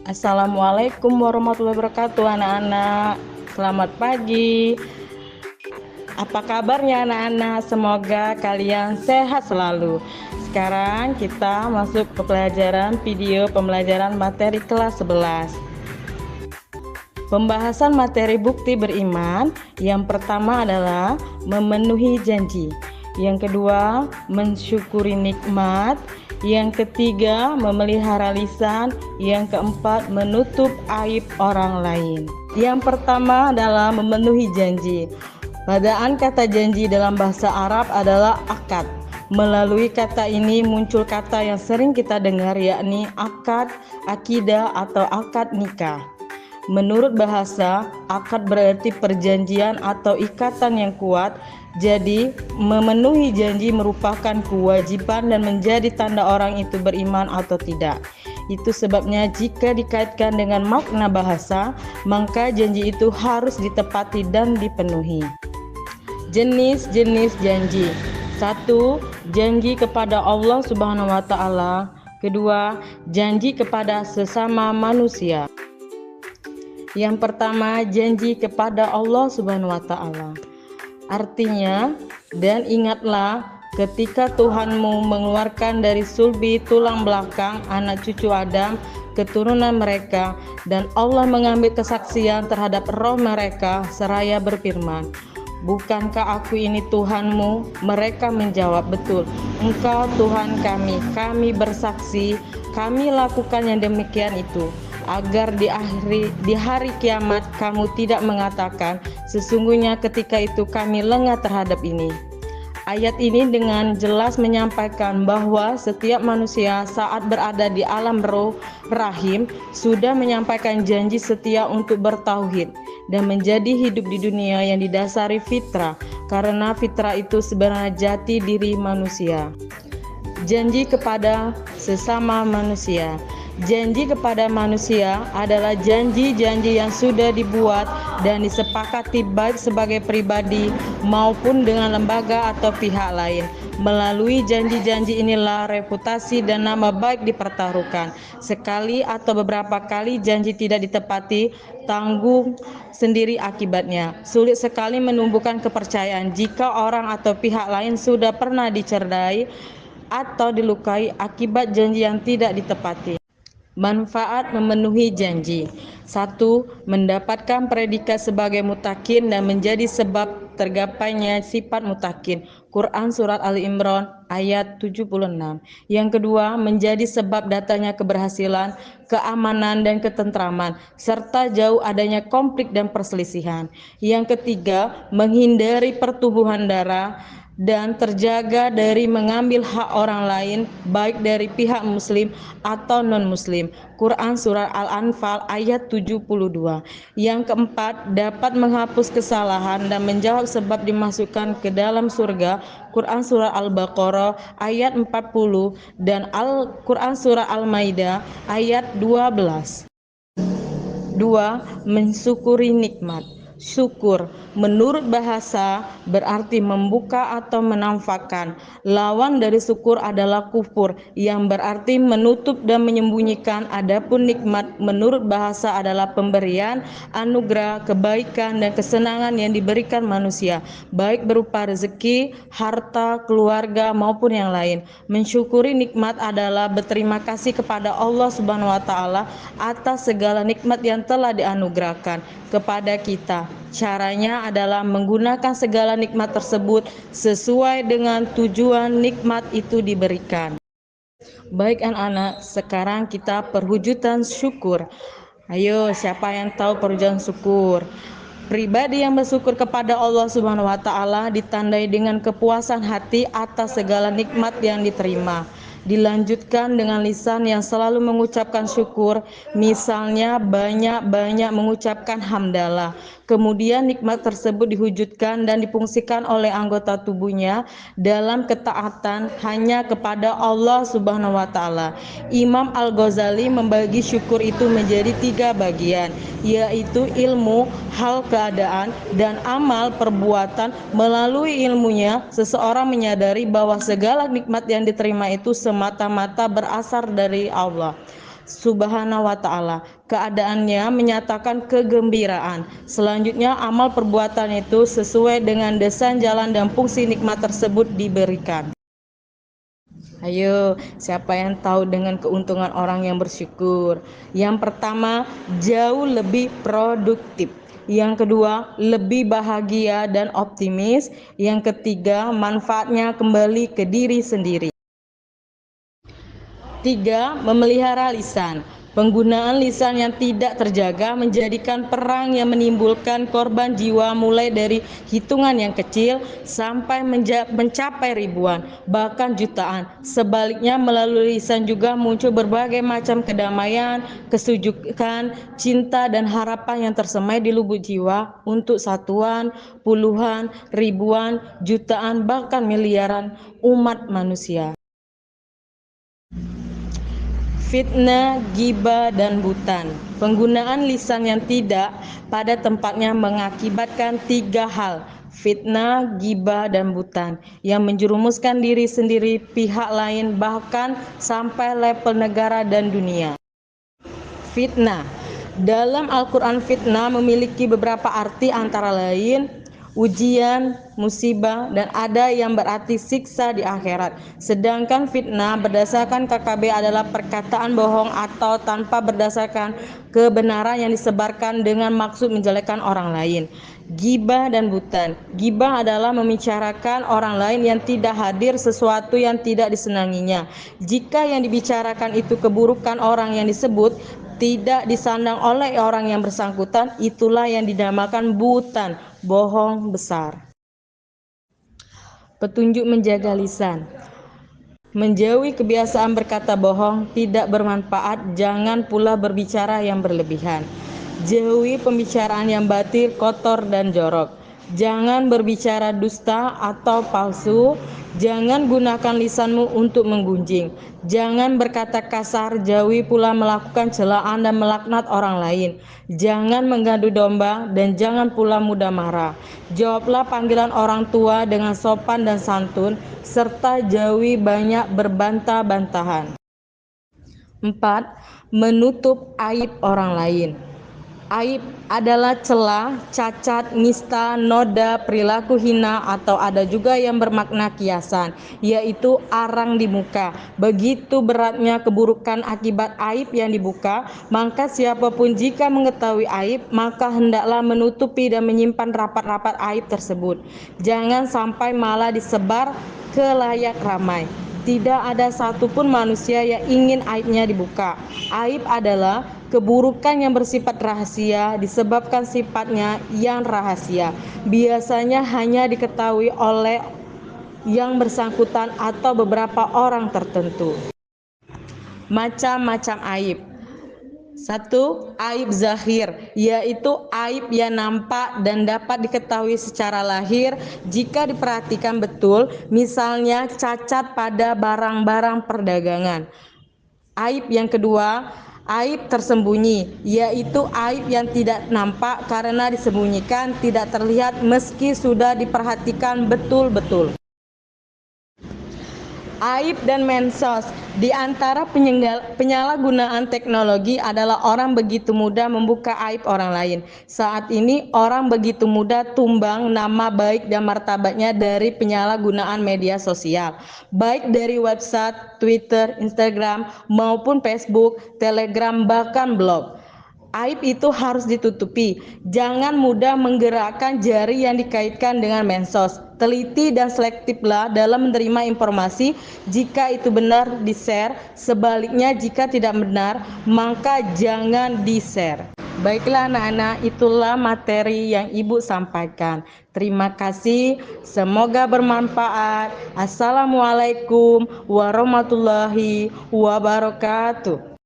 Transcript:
Assalamualaikum warahmatullahi wabarakatuh anak-anak. Selamat pagi. Apa kabarnya anak-anak? Semoga kalian sehat selalu. Sekarang kita masuk ke pelajaran video pembelajaran materi kelas 11. Pembahasan materi bukti beriman. Yang pertama adalah memenuhi janji. Yang kedua, mensyukuri nikmat. Yang ketiga, memelihara lisan. Yang keempat, menutup aib orang lain. Yang pertama adalah memenuhi janji. Padaan kata janji dalam bahasa Arab adalah akad. Melalui kata ini muncul kata yang sering kita dengar, yakni akad, akidah, atau akad nikah. Menurut bahasa, akad berarti perjanjian atau ikatan yang kuat. Jadi, memenuhi janji merupakan kewajiban dan menjadi tanda orang itu beriman atau tidak. Itu sebabnya jika dikaitkan dengan makna bahasa, maka janji itu harus ditepati dan dipenuhi. Jenis-jenis janji. 1. Janji kepada Allah Subhanahu wa taala. Kedua, janji kepada sesama manusia. Yang pertama, janji kepada Allah Subhanahu wa taala. Artinya, dan ingatlah ketika Tuhanmu mengeluarkan dari sulbi tulang belakang anak cucu Adam, keturunan mereka, dan Allah mengambil kesaksian terhadap roh mereka seraya berfirman, "Bukankah aku ini Tuhanmu?" Mereka menjawab, "Betul, Engkau Tuhan kami. Kami bersaksi, kami lakukan yang demikian itu, agar di hari kiamat kamu tidak mengatakan, sesungguhnya ketika itu kami lengah terhadap ini." Ayat ini dengan jelas menyampaikan bahwa setiap manusia saat berada di alam roh rahim sudah menyampaikan janji setia untuk bertauhid dan menjadi hidup di dunia yang didasari fitrah, karena fitrah itu sebenarnya jati diri manusia. Janji kepada sesama manusia. Janji kepada manusia adalah janji-janji yang sudah dibuat dan disepakati baik sebagai pribadi maupun dengan lembaga atau pihak lain. Melalui janji-janji inilah reputasi dan nama baik dipertaruhkan. Sekali atau beberapa kali janji tidak ditepati, tanggung sendiri akibatnya. Sulit sekali menumbuhkan kepercayaan jika orang atau pihak lain sudah pernah dicerdai atau dilukai akibat janji yang tidak ditepati. Manfaat memenuhi janji. 1. Mendapatkan predikat sebagai mutakin dan menjadi sebab tergapainya sifat mutakin. Quran Surat Ali Imran ayat 76. Yang kedua, menjadi sebab datanya keberhasilan, keamanan dan ketentraman, serta jauh adanya konflik dan perselisihan. Yang ketiga, menghindari pertubuhan darah dan terjaga dari mengambil hak orang lain, baik dari pihak muslim atau non-muslim. Quran Surah Al-Anfal ayat 72. Yang keempat, dapat menghapus kesalahan dan menjawab sebab dimasukkan ke dalam surga. Quran Surah Al-Baqarah ayat 40 dan Al-Quran Surah Al-Maidah ayat 12. 2. Mensyukuri nikmat. Syukur menurut bahasa berarti membuka atau menampakkan. Lawan dari syukur adalah kufur yang berarti menutup dan menyembunyikan. Adapun nikmat menurut bahasa adalah pemberian, anugerah, kebaikan dan kesenangan yang diberikan manusia, baik berupa rezeki, harta, keluarga maupun yang lain. Mensyukuri nikmat adalah berterima kasih kepada Allah Subhanahu wa taala atas segala nikmat yang telah dianugerahkan kepada kita. Caranya adalah menggunakan segala nikmat tersebut sesuai dengan tujuan nikmat itu diberikan. Baik anak-anak, sekarang kita perwujudan syukur. Ayo, siapa yang tahu perwujudan syukur? Pribadi yang bersyukur kepada Allah Subhanahu wa taala ditandai dengan kepuasan hati atas segala nikmat yang diterima. Dilanjutkan dengan lisan yang selalu mengucapkan syukur, misalnya banyak-banyak mengucapkan hamdalah. Kemudian nikmat tersebut diwujudkan dan difungsikan oleh anggota tubuhnya dalam ketaatan hanya kepada Allah Subhanahu wa taala. Imam Al-Ghazali membagi syukur itu menjadi 3 bagian, yaitu ilmu, hal keadaan, dan amal perbuatan. Melalui ilmunya, seseorang menyadari bahwa segala nikmat yang diterima itu semata-mata berasal dari Allah. Subhanahu wa Ta'ala. Keadaannya menyatakan kegembiraan. Selanjutnya, amal perbuatan itu sesuai dengan desain jalan dan fungsi nikmat tersebut diberikan. Ayo, siapa yang tahu dengan keuntungan orang yang bersyukur? Yang pertama, jauh lebih produktif. Yang kedua, lebih bahagia dan optimis. Yang ketiga, manfaatnya kembali ke diri sendiri. 3. Memelihara lisan. Penggunaan lisan yang tidak terjaga menjadikan perang yang menimbulkan korban jiwa mulai dari hitungan yang kecil sampai mencapai ribuan, bahkan jutaan. Sebaliknya, melalui lisan juga muncul berbagai macam kedamaian, kesejukan, cinta, dan harapan yang tersemai di lubuk jiwa untuk satuan, puluhan, ribuan, jutaan, bahkan miliaran umat manusia. Fitnah, ghibah, dan buhtan. Penggunaan lisan yang tidak pada tempatnya mengakibatkan 3 hal: fitnah, ghibah, dan buhtan, yang menjerumuskan diri sendiri, pihak lain, bahkan sampai level negara dan dunia. Fitnah. Dalam Al-Quran, fitnah memiliki beberapa arti, antara lain ujian, musibah, dan ada yang berarti siksa di akhirat. Sedangkan fitnah berdasarkan KKB adalah perkataan bohong atau tanpa berdasarkan kebenaran yang disebarkan dengan maksud menjelekkan orang lain. Ghibah dan buhtan. Ghibah adalah membicarakan orang lain yang tidak hadir sesuatu yang tidak disenanginya. Jika yang dibicarakan itu keburukan orang yang disebut tidak disandang oleh orang yang bersangkutan, itulah yang dinamakan buhtan, bohong besar. Petunjuk menjaga lisan. Menjauhi kebiasaan berkata bohong tidak bermanfaat, jangan pula berbicara yang berlebihan. Jauhi pembicaraan yang batil, kotor, dan jorok. Jangan berbicara dusta atau palsu. Jangan gunakan lisanmu untuk menggunjing. Jangan berkata kasar. Jauhi pula melakukan celaan dan melaknat orang lain. Jangan mengadu domba dan jangan pula mudah marah. Jawablah panggilan orang tua dengan sopan dan santun, serta jauhi banyak berbantah-bantahan. 4. Menutup aib orang lain. Aib adalah celah, cacat, nista, noda, perilaku hina, atau ada juga yang bermakna kiasan, yaitu arang di muka. Begitu beratnya keburukan akibat aib yang dibuka, maka siapapun jika mengetahui aib, maka hendaklah menutupi dan menyimpan rapat-rapat aib tersebut. Jangan sampai malah disebar ke layak ramai. Tidak ada satupun manusia yang ingin aibnya dibuka. Aib adalah keburukan yang bersifat rahasia disebabkan sifatnya yang rahasia. Biasanya hanya diketahui oleh yang bersangkutan atau beberapa orang tertentu. Macam-macam aib. 1. Aib zahir, yaitu aib yang nampak dan dapat diketahui secara lahir jika diperhatikan betul, misalnya cacat pada barang-barang perdagangan. Aib yang kedua, aib tersembunyi, yaitu aib yang tidak nampak karena disembunyikan, tidak terlihat meski sudah diperhatikan betul-betul. Aib dan mensos. Di antara penyalahgunaan teknologi adalah orang begitu mudah membuka aib orang lain. Saat ini orang begitu mudah tumbang nama baik dan martabatnya dari penyalahgunaan media sosial, baik dari website, Twitter, Instagram, maupun Facebook, Telegram, bahkan blog. Aib itu harus ditutupi. Jangan mudah menggerakkan jari yang dikaitkan dengan mensos. Teliti dan selektiflah dalam menerima informasi. Jika itu benar, di-share. Sebaliknya, jika tidak benar, maka jangan di-share. Baiklah anak-anak, itulah materi yang Ibu sampaikan. Terima kasih, semoga bermanfaat. Assalamualaikum warahmatullahi wabarakatuh.